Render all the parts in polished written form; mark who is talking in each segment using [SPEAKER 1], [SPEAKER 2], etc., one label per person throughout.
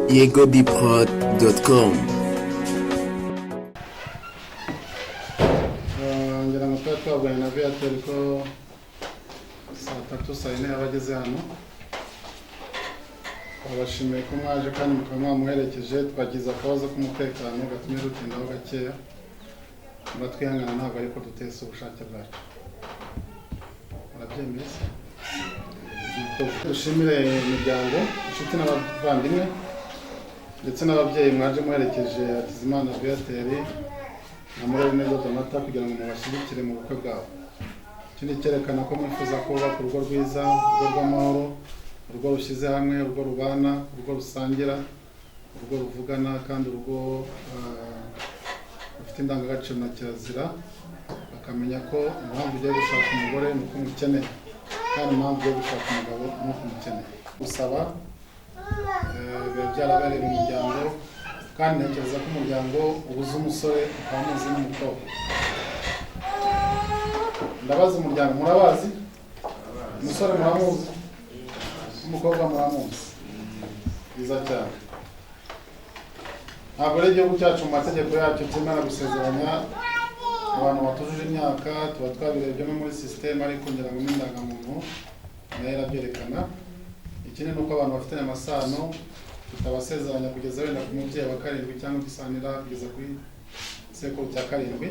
[SPEAKER 1] YegoDprod.com.
[SPEAKER 2] ngira ngo twabanye na Viateur ko saa 3 abageze hano abashimiye ko mwaje kandi mukaba mwamuherekeje. Twagize akabazo k'umutekano gatumye dutindaho gakeya, muratwihangana ntabwo ariko dutese ubushake bwacu. Murabyemeza. Dushimire imiryango, inshuti n'abavandimwe ndetse n'ababyeyi mwaje muherekeje Hakizimana Viateur na Mureneza Donata kugira ngo mubashyigikire mu bukwe bwabo. Ikindi cyerekana ko mwifuza kubaka urugo rwiza, urugo rw'amahoro, urugo rushyize hamwe, urugo rubana, urugo rusangira, urugo ruvugana, kandi urugo rufite indangagaciro na kirazira, bakamenya ko impamvu ugiye gushaka umugore ni uko umukeneye, kandi impamvu ugiye gushaka umugabo ni uko umukeneye. Gusaba biba byarabereye mu muryango, kandi ntekereza ko umuryango ubuze umusore ukamuzi n'umukobwa. Ndabaza umuryango, murabazi? Umusore muramuzi? Umukobwa muramuzi? Byiza cyane. Ntabwo rero igihugu cyacu mu mategeko yacyo cyemera gusezeranya abantu batujuje imyaka, tuba twabirebye no muri sisiteme, ariko ngira ngo n'indangamuntu nayo irabyerekana. Ikindi ni uko abantu bafitanye amasano tutabasezeranya kugeza wenda ku mubyeyi wa karindwi cyangwa gisanira kugeza kuri sekuru cya karindwi.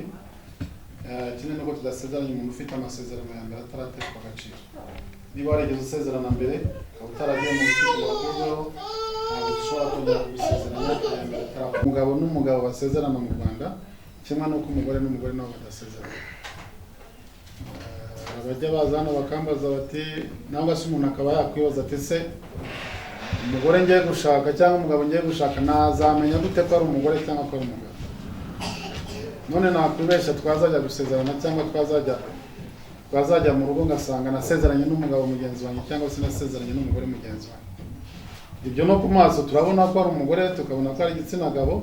[SPEAKER 2] Ikindi ni uko tudasezeranya umuntu ufite amasezerano ya mbere atarateshwa agaciro. Niba warigeze usezerana mbere ukaba utaragiye mu rukiko wakurweho, ntabwo dushobora kongera kubisezeranya ya mbere atarakurweho. Umugabo n'umugabo basezerana mu Rwanda, kimwe n'uko umugore n'umugore nabo badasezerana. Abajya baza hano bakambaza bati, nangwa se umuntu akaba yakwibaza ati se umugore ngiye gushaka cyangwa umugabo ngiye gushaka nazamenya gute ko ari umugore cyangwa ko ari umugabo? None nakwibeshya twazajya gusezerana cyangwa twazajya mu rugo ngasanga nasezeranye n'umugabo mugenzi wanjye cyangwa se nasezeranye n'umugore mugenzi wanjye. Ibyo no ku maso turabona ko ari umugore, tukabona ko ari igitsina gabo.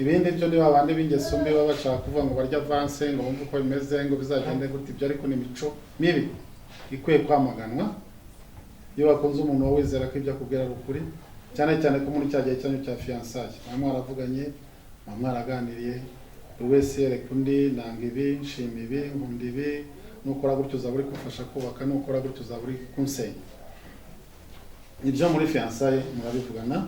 [SPEAKER 2] Ibindi byo niba abandi b'ingeso mbi baba bashaka kuvuga ngo barya avance, ngo bumve uko bimeze, ngo bizagende gute. Ibyo ariko ni imico mibi ikwiye kwamaganwa. Iyo wakunze umuntu wowe wizera ko ibyo akubwira ari ukuri, cyane cyane ko muri cya gihe cyanyu cya fiançailles mwaravuganye, mwaraganiriye, buri wese yereka undi nanga ibi, nshima ibi, nkunda ibi, nukora gutyo uzaba uri kumfasha kubaka, nukora gutyo uzaba uri kunsenya. Ibyo muri fiançailles murabivugana,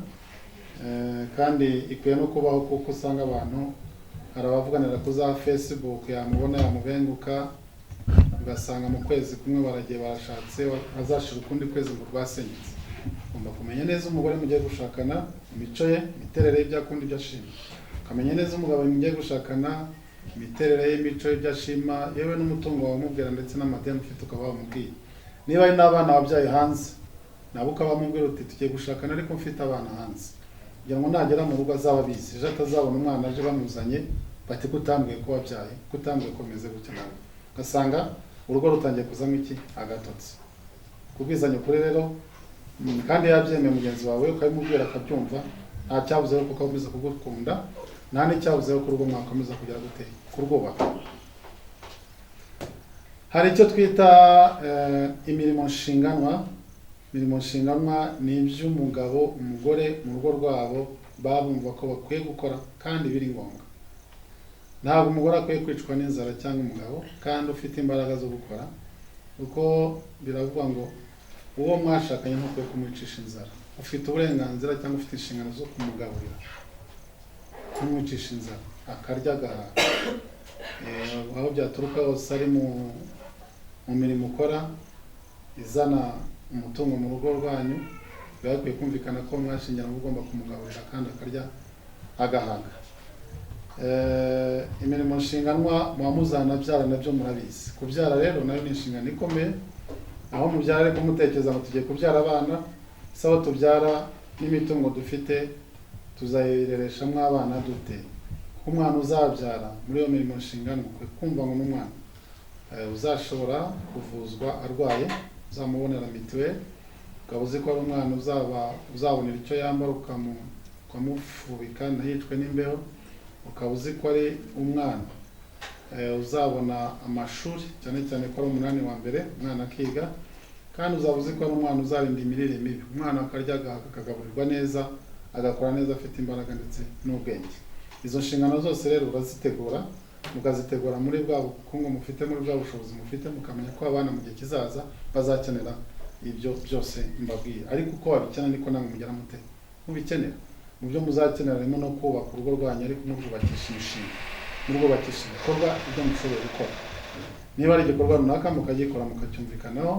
[SPEAKER 2] kandi ikwiye no kubaho kuko usanga abantu hari abavuganira ku za Facebook, yamubona yamubenguka, ugasanga mu kwezi kumwe baragiye barashatse, azashira ukundi kwezi ngo rwasenyutse. Ugomba kumenya neza umugore mugiye gushakana, imico ye, imiterere y'ibyo akunda, ibyo ashima. Ukamenya neza umugabo mugiye gushakana, imiterere ye, imico y'ibyo ashima, yewe n'umutungo wamubwira ndetse n'amadeni ufite ukaba wamubwiye. Niba ari n'abana wabyaye hanze, nabo ukaba wamubwira uti tugiye gushakana ariko mfite abana hanze, kugira ngo nagera mu rugo azaba abizi, ejo atazabona umwana aje bamuzanye bati kutambwiye ko wabyaye, kutambwiye ko meze gutya nawe. Ugasanga urugo rutangiye kuzamo iki? Agatotsi. Kubwizanya ukuri rero, kandi yabyemeye mugenzi wawe ukabimubwira akabyumva, nta cyabuze ko akomeza kugukunda, nta n'icyabuze ko urugo mwakomeza kugera gute kurwubaka. Hari icyo twita imirimo nshinganwa. Imirimo nshinganwa ni iby'umugabo umugore mu rugo rwabo babumva ko bakwiye gukora kandi biri ngombwa. Ntabwo umugore akwiye kwicwa n'inzara cyangwa umugabo kandi ufite imbaraga zo gukora, kuko biravuga ngo uwo mwashakanye ntukwiye kumwicisha inzara. Ufite uburenganzira cyangwa ufite inshingano zo kumugaburira, kumwicisha inzara akarya agahaha. Aho byaturuka hose ari mu mirimo ukora izana umutungo mu rugo rwanyu, biba bikwiye kumvikana ko mwashingira mu ugomba kumugaburira kandi akarya agahaga. Imirimo nshinganwa muba muzanabyara nabyo murabizi. Kubyara rero nayo ni inshingano ikomeye, aho mubyara ariko mutekereza ngo tugiye kubyara abana, sawa tubyara n'imitungo dufite tuzayirereshamwo abana dute. Kuko umwana uzabyara muri iyo mirimo nshingano kumva ngo n'umwana uzashobora kuvuzwa arwaye, uzamubonera mituweli, ukaba uzi ko ari umwana uzabonera icyo yambara ukamufubika ntiyicwe n'imbeho, ukaba uzi ko ari umwana uzabona amashuri, cyane cyane ko ari umunani wa mbere umwana akiga, kandi uzaba uzi ko ari umwana uzarinda imirire mibi. Umwana akarya akagaburirwa neza agakora neza afite imbaraga ndetse n'ubwenge. Izo nshingano zose rero urazitegura, mukazitegura muri bwa bukungu mufite, muri bwa bushobozi mufite, mukamenya ko abana mu gihe kizaza bazakenera ibyo byose mbabwiye. Ariko uko wabikena niko namwe mugera mute mubikenera. Mu byo muzakenera harimo no kubaka urugo rwanyu, ariko murwubakisha imishinga, murwubakisha ibikorwa ibyo mushoboye gukora. Niba ari igikorwa runaka mukagikora mukacyumvikanaho,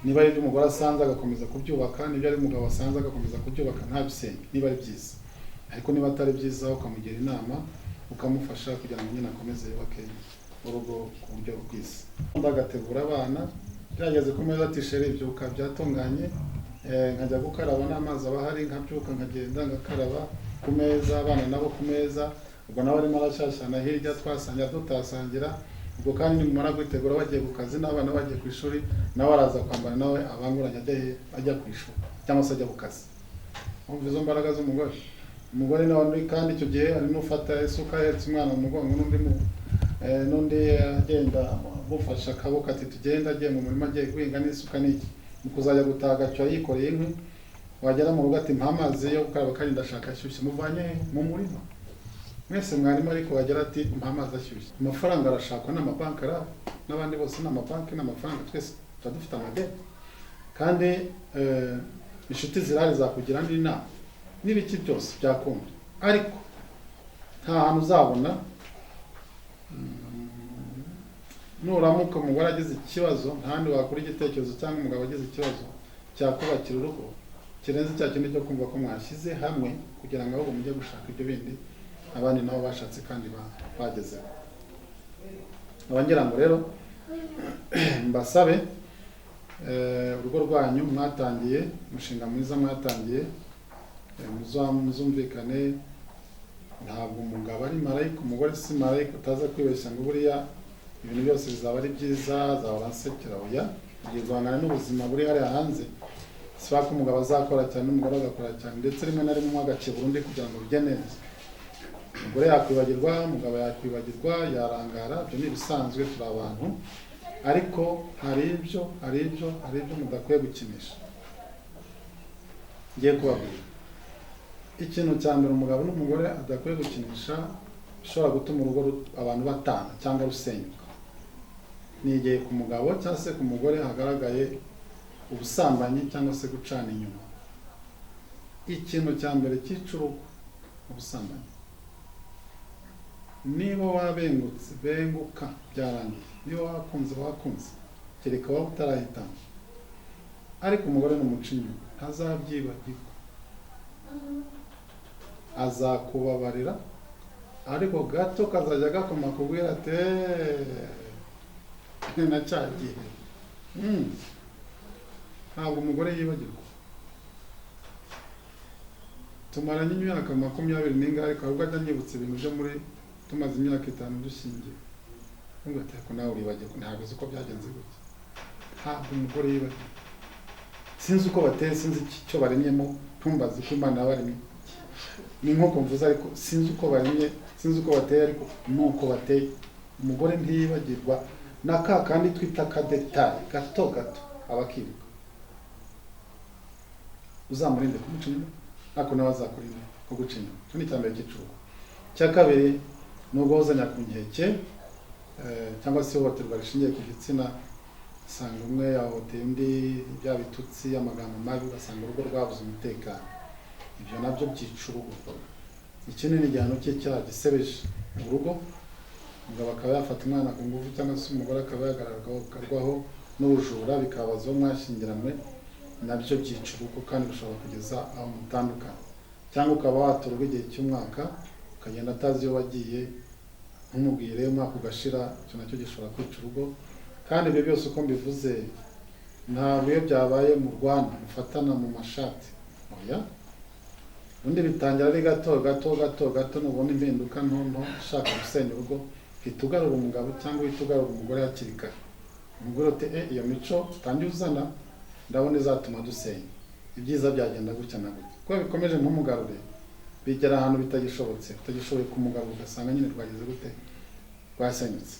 [SPEAKER 2] niba ari umugore asanze agakomeza kubyubaka, niba ari umugabo asanze agakomeza kubyubaka, nta bisenge niba ari byiza. Ariko niba atari byiza ukamugira inama, ukamufasha kugira ngo nyine akomeze yubake urugo ku buryo bwiza. Ndagategura abana, byageze ku meza ati sheri byuka byatunganye, nkajya gukaraba n'amazi abahari, nkabyuka nkagenda ngakaraba ku meza, abana nabo ku meza, ubwo nawe arimo arashyashyana hirya twasangira tutasangira. Ubwo kandi nimumara kwitegura bagiye ku kazi n'abana bagiye ku ishuri, nawe araza kwambara nawe abanguranye ajya ku ishuri cyangwa se ajya ku kazi. Umva izo mbaraga z'umugore. Umugore nawe kandi icyo gihe ari n'ufata isuka ahetse umwana mu mugongo, n'undi agenda amufasha akaboko ati tugenda, agiye mu murima agiye guhinga n'isuka n'iki. Mu kuzajya gutaha cyo yikoreye inkwi, wagera mu rugo ati mpa amazi yo gukaraba kandi ndashaka ashyushye, muvanye mu murima. Mwese mwarimo ariko wagera ati mpa amazi ashyushye. Amafaranga arashakwa n'amabanki n'abandi bose n'amabanki n'amafaranga, twese tuba dufite amadeni. Kandi inshuti zirahari zakugira n'inama n'ibiki byose byakunda. Ariko nta hantu uzabona nuramuka umugore agize ikibazo, ntahandi wakora igitekerezo cyangwa umugabo agize ikibazo cyakubakira urugo kirenze cya kindi cyo kumva ko mwashyize hamwe kugira ngo ahubwo mujye gushaka ibyo bindi abandi nabo bashatse kandi bagezeho. Abangira ngo rero mbasabe urugo rwanyu mwatangiye, umushinga mwiza mwatangiye, muzumvikane. Ntabwo umugabo ari marayika, umugore si marayika, utaza kwibeshya ngo buriya ibintu byose bizaba ari byiza, azahora ansekera. Oya, ugiye guhangana n'ubuzima buri hariya hanze. Si ko umugabo azakora cyane n'umugore agakora cyane, ndetse rimwe na rimwe agakebura undi kugira ngo bijye neza. Umugore yakwibagirwa, umugabo yakwibagirwa, yarangara, ibyo ni ibisanzwe, turi abantu. Ariko hari ibyo mudakwiye gukinisha. Ngiye kubabwira ikintu cya mbere umugabo n'umugore adakwiye gukinisha bishobora gutuma urugo abantu batana cyangwa rusenyuka. Ni igihe ku mugabo cyangwa se ku mugore hagaragaye ubusambanyi cyangwa se gucana inyuma. Ikintu cya mbere cyica urugo ubusambanyi. Niba wabengutse benguka byarangiye, niba wakunze kereka waba utarahitamo. Ariko umugore n'umuca inyuma ntazabyibagirwa, azakubabarira, ariko gato kazajya gakoma kubwira ati nacyagiye. Ntabwo umugore yibagirwa. Tumaranye imyaka 20 n'ingahe, ariko ahubwo ajya nyibutsa ibintu byo muri tumaze imyaka 5 dushingiye. Ngo ati ko nawe uribagirwa, ntabwo uzi uko byagenze gutya. Ntabwo umugore yibagirwa. Sinzi uko bateye, sinzi icyo baremyemo, ntumbaze ko Imana yabaremye. Ni nko mvuze, ariko sinzi uko baremye, sinzi uko bateye, ariko nuko bateye. Umugore ntiyibagirwa naka kandi twita kadetaye gato abakibuka. Uzamurinde kumuca inyuma, ariko nawe azakurinda kuguca inyuma. Icyo ni icyambere cy'icuruko. Cya kabiri ni uguhozanya ku nkeke, cyangwa se ihohoterwa rishingiye ku gitsina. Usanga umwe yahohoteye undi, bya bitutsi, amagambo mabi, ugasanga urugo rwabuze umutekano. Ibyo nabyo byica urugo. Ikindi ni igihano cy'icyaha gisebeje mu rugo. Umugabo akaba yafata umwana ku ngufu, cyangwa se umugore akaba yagaragaho n'ubujura, bikabaza uwo mwashyingiranywe. Nabyo byica urugo kandi bishobora kugeza aho mutandukana. Cyangwa ukaba watura igihe cy'umwaka ukagenda atazi iyo wagiye, ntumubwire, umwaka ugashira, icyo nacyo gishobora kwica urugo. Kandi ibyo byose uko mbivuze ntabwo iyo byabaye mu Rwanda mufatana mu mashati. Oya, ubundi bitangira ari gato, nubona impinduka nto ushaka gusenya urugo, hita ugarura umugabo cyangwa uhita ugarura umugore hakiri kare. Umugore uti iyo mico utangiye uzana ndabona izatuma dusenya. Ibyiza byagenda gutya na gutya. Kuko bikomeje ntumugarure, bigera ahantu bitagishoboye kumugarura, ugasanga nyine rwageze gute, rwasenyutse.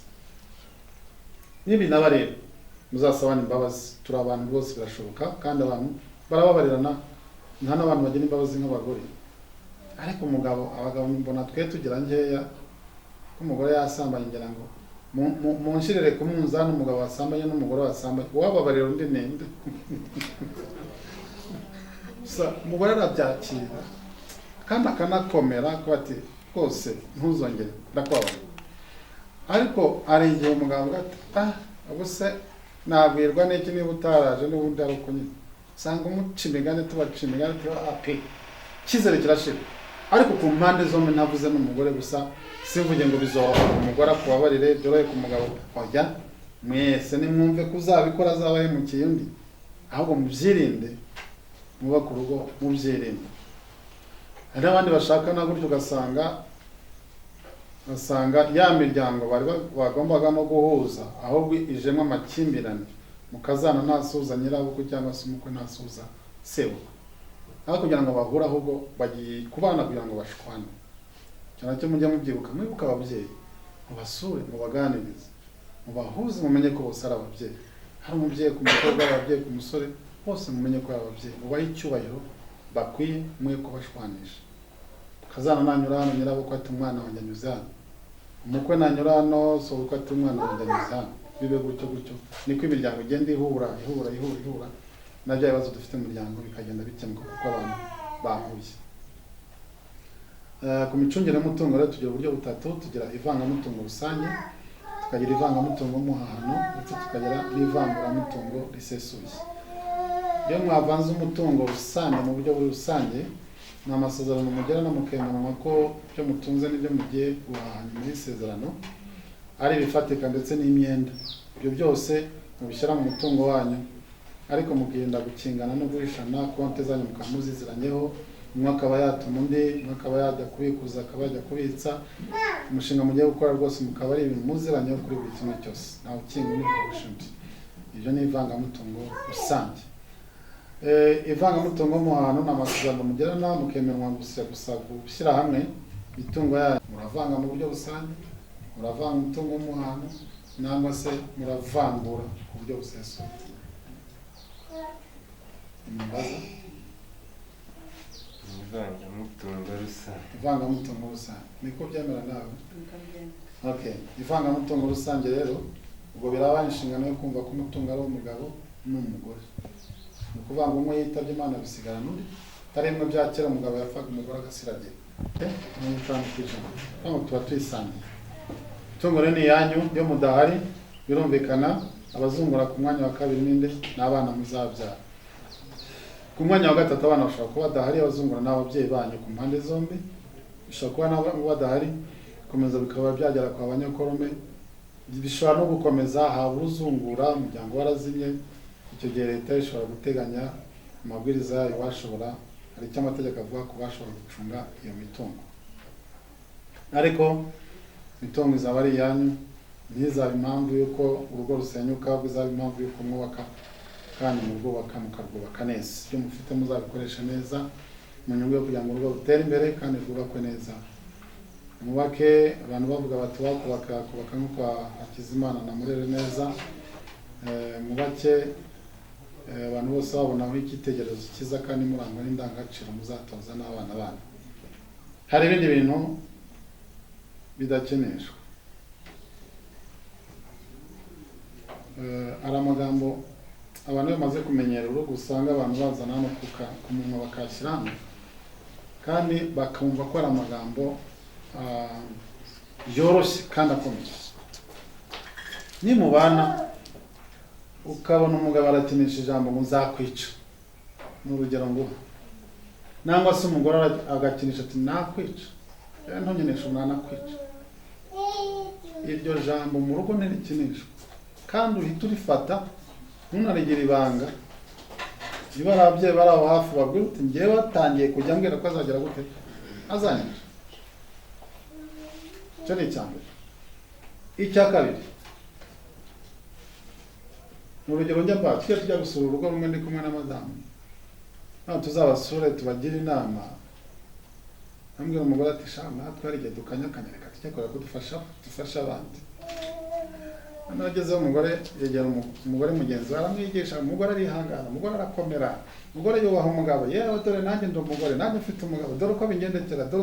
[SPEAKER 2] Nibi naba rero muzasabana imbabazi. Turi abantu bose birashoboka, kandi abantu barababarirana. Nta n'abantu bagira imbabazi nk'abagore. ariko umugabo abagabo mbona twe tugira nkeya ko umugore yasambanye ngira ngo mu nshirire ku munzani umugabo wasambanye n'umugore wasambanye wababarira undi nende umugore arabyakira kandi akanakomera ko ati rwose ntuzongere ndakubabarira. Ariko ari igihe umugabo ati ubuse nabwirwa n'iki niba utaraje n'ubundi ari uko nyine usanga umuca imigani tubaca imigani icyizere kirashira. Ariko ku mpande zombi ntavuze n'umugore gusa, sivuge ngo bizoroha umugore akubabarire byorohe ku mugabo, oya mwese nimwumve ko uzabikora azaba ahemukiye undi, ahubwo mubyirinde, muba ku rugo mubyirinde. Hari n'abandi bashakana gutyo ugasanga ya miryango bari bagombaga no guhuza ahubwo ijemo amakimbirane, mukazana ntasuhuza nyirabukwe cyangwa se umukwe ntasuhuza sebukwe, aho kugira ngo bahure ahubwo bagiye kubana kugira ngo bashwane. Cyane cyo mujya mubyibuka, mwibuka ababyeyi, mubasure, mubaganirize, mubahuze, mumenye ko bose ari ababyeyi. Hari umubyeyi ku mukobwa, ababyeyi ku musore, bose mumenye ko ari ababyeyi, mubahe icyubahiro bakwiye, mwe kubashwanisha. Kazana nanyura hano nyirabukwe ati umwana wanjye anyuze hano, umukwe nanyura hano sobukwe ati umwana wanjye anyuze hano, bibe gutyo gutyo. Niko imiryango igenda ihura na bya bibazo dufite mu muryango bikagenda bikemuka kuko abantu bahuye. Ku micungire y'umutungo rero tugira uburyo butatu, tugira ivangamutungo rusange, tukagira ivangamutungo muhahano, ndetse tukagira n'ivanguramutungo risesuye. Iyo mwavanze umutungo rusange mu buryo buri rusange, ni amasezerano mugirana mukemera ko byo mutunze n'ibyo mugiye guhahana muri isezerano ari ibifatika ndetse n'imyenda. Ibyo byose mubishyira mu mutungo wanyu, ariko mukirinda gukingana no guhishana konti zanyu mukamuziziranyeho. Umwe akaba yatuma undi, umwe akaba yajya kubikuza, akaba yajya kubitsa. Umushinga mugiye gukora rwose mukaba ari ibintu muziranyeho kuri buri kimwe cyose, ntawe ukinga undi ukawushinja. Ibyo ni ivangamutungo rusange. Ivangamutungo muhahano ni amasezerano mugirana mukemerwa gusa gushyira hamwe imitungo yanyu. Muravanga mu buryo rusange, muravanga umutungo muhahano, nangwa se muravangura ku buryo busesuye. Ivangamutungo rusange niko byemera nawe? Okay. Ivangamutungo rusange rero ubwo biraba inshingano yo kumva ko umutungo ari umugabo n'umugore. Ni ukuvuga ngo umwe yitabye Imana bisigarana undi, atari bimwe bya kera umugabo yapfaga umugore agasiragira. Ntabwo tuba tuyisangiye. Itungo rero ni iyanyu, iyo mudahari birumvikana abazungura ku mwanya wa kabiri ninde n'abana muzabyara. Ku mwanya wa gatatu abana bashobora kuba badahari, abazungura n'ababyeyi banyu ku mpande zombi. Bishobora kuba nabo badahari, komeza bikaba byagera kwa banyakorome. Bishobora no gukomeza haba uzungura umuryango warazimye, icyo gihe leta ishobora guteganya amabwiriza yayo washobora, hari icyo amategeko avuga ku bashobora gucunga iyo mitungo. Ariko imitungo izaba ari iyanyu, ntizaba impamvu y'uko urugo rusenyuka, ahubwo izaba impamvu y'uko mwubaka kandi murwubaka mukarwubaka neza. Ibyo mufite muzabikoresha neza mu nyungu yo kugira ngo urugo rutere imbere kandi rwubakwe neza. Mubake, abantu bavuga bati wakubaka nk'uko Hakizimana na Murere neza. Mubake abantu bose babonaho icyitegererezo cyiza kandi murangwa n'indangagaciro muzatoza n'abana banyu. Hari ibindi bintu bidakeneshwa. Hari amagambo abantu bamaze kumenyera urugo, usanga abantu bazana hano ku munwa bakashyira hano kandi bakumva ko ari amagambo yoroshye kandi akomeye. Nimubana ukabona umugabo arakinisha ijambo ngo nzakwica, ni urugero ngo, nangwa se umugore agakinisha ati nakwica, ntunyenesha umwana kwica. Iryo jambo mu rugo ntirikinishwa kandi uhita urifata, ntunarigire ibanga. Niba ari ababyeyi bari aho hafi babwira uti ngewe watangiye kujya mbwira ko azagera gute azanyica. Icyo ni icya mbere. Icya kabiri, mu rugero njya mba tujya gusura urugo rumwe ndi kumwe na madamu, naho tuzabasure tubagire inama. Ambwira umugore ati sha natwe hari igihe dukanyakanya, reka tujye kora ko dufasha abandi. nagezeho umugore yegera umugore mugenzi we aramwigisha, umugore arihangana, umugore arakomera, umugore yubaha umugabo, yewe dore nanjye ndi umugore, nanjye mfite umugabo, dore uko bingendekera, dore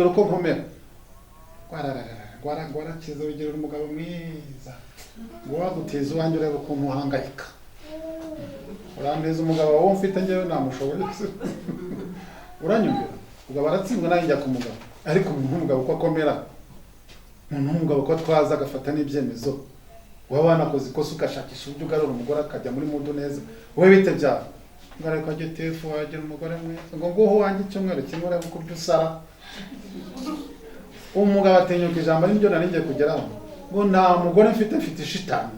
[SPEAKER 2] uko nkomera. Gwarakiza wigirira umugabo mwiza, ngo wagutiza uwanjye urebe ukuntu uhangayika, urambiza umugabo wowe mfite njyewe namushoboye uranyumvira. Ubwo baratsinzwe nawe njya ku mugabo, ariko umuntu w'umugabo uko akomera, umuntu w'umugabo ko twaza agafata n'ibyemezo, waba wanakoze ikosa ugashakisha uburyo ugarura umugore akajya muri mudu neza, wowe bite byawe ngareko ajye tefu wagira umugore mwiza, ngo nguho wanjye icyumweru kimwe urebe uko usara. Umugabo atinyuka ijambo n'ibyo nari ngiye kugeraho, ngo nta mugore mfite ishitani.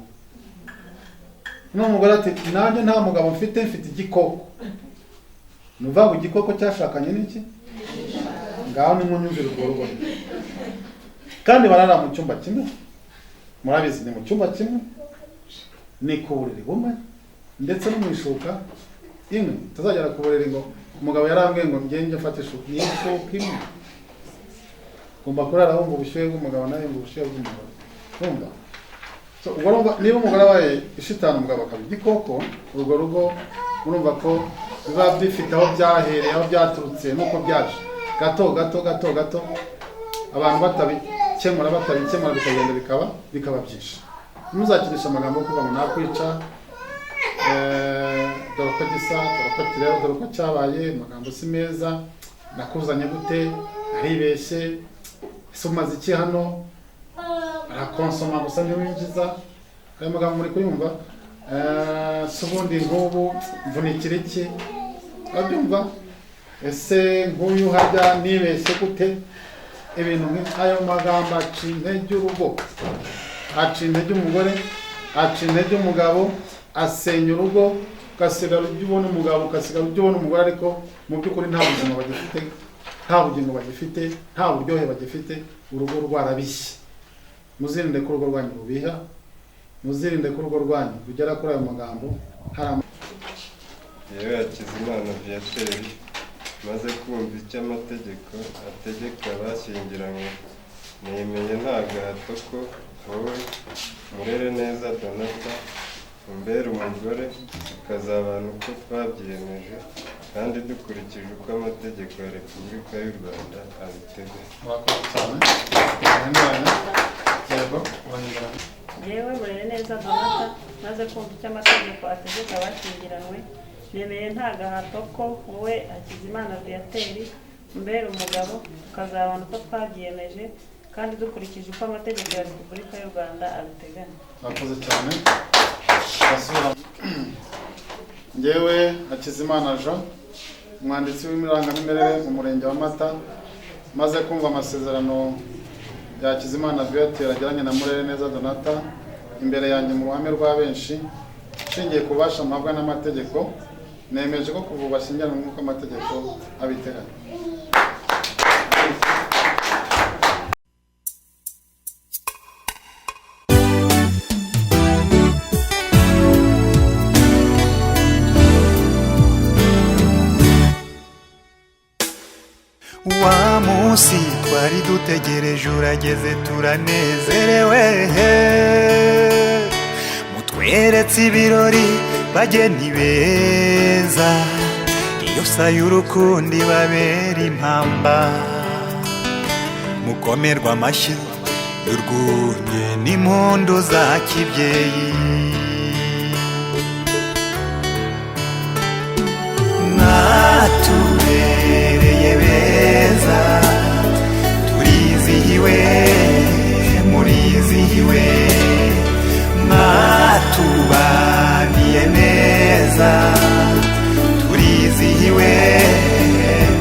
[SPEAKER 2] N'umugore ati nanjye nta mugabo mfite igikoko. Nuva ngo igikoko cyashakanye n'iki? Ngaho ni munyumvira urwo rugo. Kandi barara mu cyumba kimwe, murabizi ni mu cyumba kimwe, ni ku buriri bumwe, ndetse no mu ishuka imwe. Tuzagera ku buriri ngo umugabo yarambwiye ngo ngenge mfate ishuka imwe, ngomba kurara wumva ubushyuhe bw'umugabo nawe wumva ubushyuhe bw'umugabo. Urumva? So ubwo niba umugore abaye ishitani umugabo akaba igikoko, urwo rugo urumva ko biba bifite aho byahereye, aho byaturutse nuko byaje. Gato abantu batabikemura bikagenda bikaba byinshi. Muzakirisha amagambo yo kuvuga ngo nakwica, dore ko gisa, dore ko kireba, dore ko cyabaye, amagambo si meza, nakuzanye gute, naribeshye, ese umaze iki hano, arakonsoma gusa ntiwinjiza. Ayo magambo muri kuyumva, se ubundi nk'ubu mvunikira iki, urabyumva? Ese nk'uyu hajya nibeshye gute, ibintu nk'ayo magambo aca intege urugo, aca intege umugore, aca intege umugabo, asenya urugo, ugasigara ujya ubona umugabo, ugasigara ujya ubona umugore, ariko mu by'ukuri nta buzima bagifite, nta bugingo bagifite, nta buryohe bagifite, urugo rwarabishye. Muzirinde ko urugo rwanyu rubiha, muzirinde ko urugo rwanyu rugera kuri ayo magambo.
[SPEAKER 1] Yewe Hakizimana Viateur maze kumva icyo amategeko ategeka abashyingiranywe, nemeye nta gahato ko wowe Murereneza Donatha umbera umugore, tukazabana uko twabyiyemeje kandi dukurikije uko amategeko ya Repubulika y'u Rwanda abiteganya.
[SPEAKER 3] Yewe Murereneza Donatha maze kumva icyo amategeko ategeka abashyingiranywe, nemeye nta gahato ko wowe Hakizimana Viateur umbera umugabo, tukazabana uko twabyiyemeje kandi dukurikije uko amategeko ya Repubulika y'u Rwanda abiteganya.
[SPEAKER 2] Mwakoze cyane. Njyewe Hakizimana Jean, umwanditsi w'irangamimerere mu murenge wa Mata, maze kumva amasezerano ya Hakizimana Viateur agiranye na Murereneza Donatha imbere yanjye mu ruhame rwa benshi, nshingiye ku bubasha mpabwa n'amategeko, nemeje ko kuva bashyingiranywe nk'uko amategeko abiteganya.
[SPEAKER 4] Wa munsi twari dutegereje urageze, turanezerewe, mutweretse ibirori bageni beza, iyo sayo urukundo ibabera impamba, mukomerwa amashyi y'urwunge n'impundu za kibyeyi. Mwatubereye beza, turizihiwe, murizihiwe, mwatubaniye neza, turizihiwe,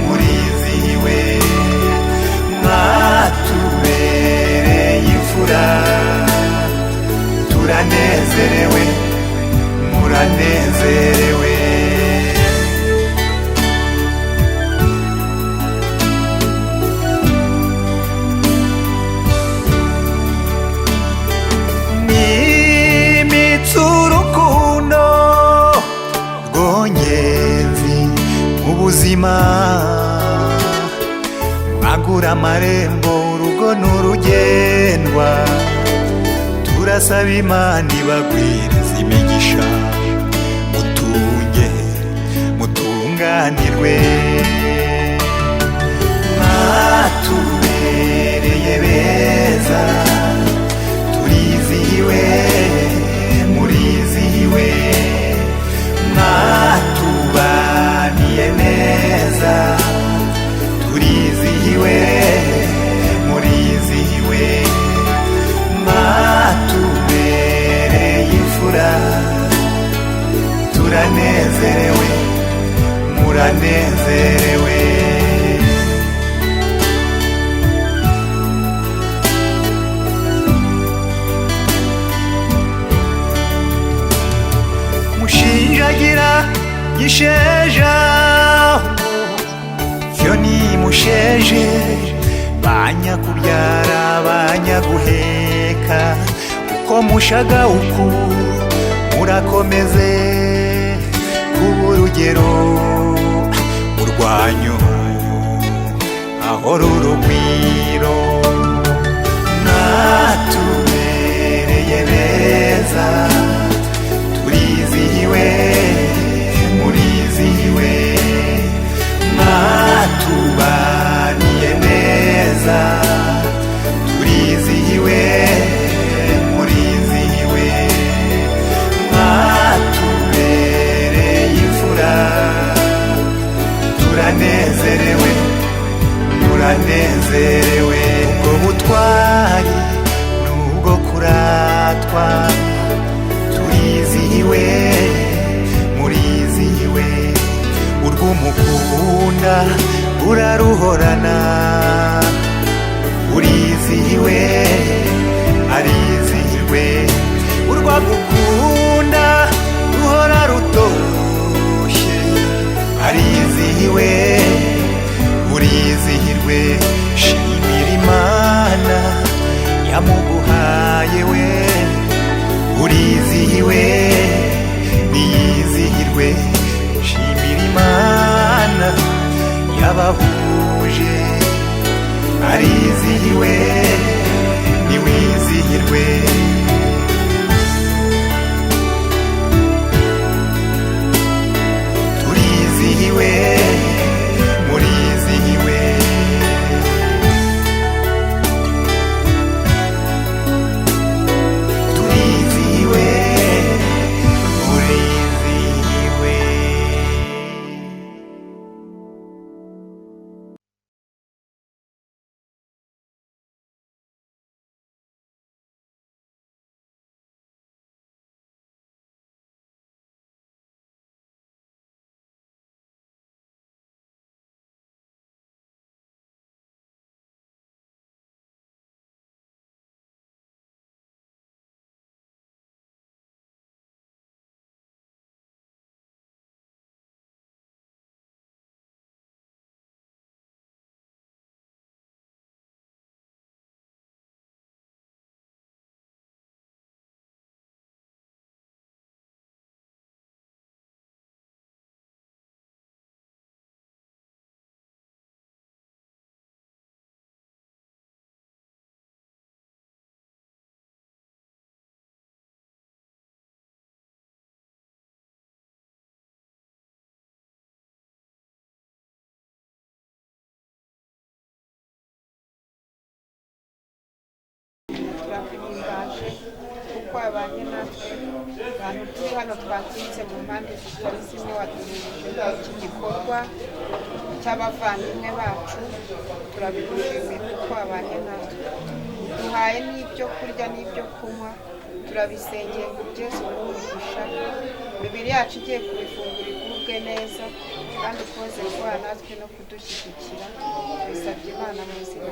[SPEAKER 4] murizihiwe, mwatubereye imfura, turanezerewe, muranezerewe. Mwagura amarembo urugo n'urugendwa, turasaba Imana ibagwiriza imigisha, mutunge mutunganirwe, mwatubereye beza, turizihiwe murizihiwe, mwatubaniye neza, turizihiwe murizihiwe, mwatubereye imfura, turanezerewe muranezerewe. Mushinjagira gisheja vyo nimusheje, banyakubyara banyaguheka, uko mushaga uku murakomeze kuba urugero mu rwanyu ahora urugwiro, mwatubereye beza, turizihiwe murizihiwe, mwatubaniye neza, turizihiwe murizihiwe, mwatubereye imfura, turanezerewe muranezerewe. Ubwo butwari n'ubwo kuratwa, turizihiwe murizihiwe, urw'umukunda uraruhorana, urizihiwe arizihirwe, urwagukunda ruhora rutoshye, arizihiwe urizihirwe, shimira Imana yamuguhaye we, urizihiwe niyizihirwe, shimira Imana yabahuje, arizihiwe niwizihirwe. Turizihiwe murizihiwe, turizihiwe murizihiwe.
[SPEAKER 5] turakuhimbaje kuko wabanye natwe, abantu turi hano twaturutse mu mpande zitari zimwe, waduhurije iki gikorwa cy'abavandimwe bacu, turabigushimiye kuko wabanye natwe, duhaye n'ibyo kurya n'ibyo kunywa, turabisengeye ngo ugeze umugisha, imibiri yacu igiye kubifungura igubwe neza, kandi ukoze kubana natwe no kudushyigikira, tubisabye Imana mu izina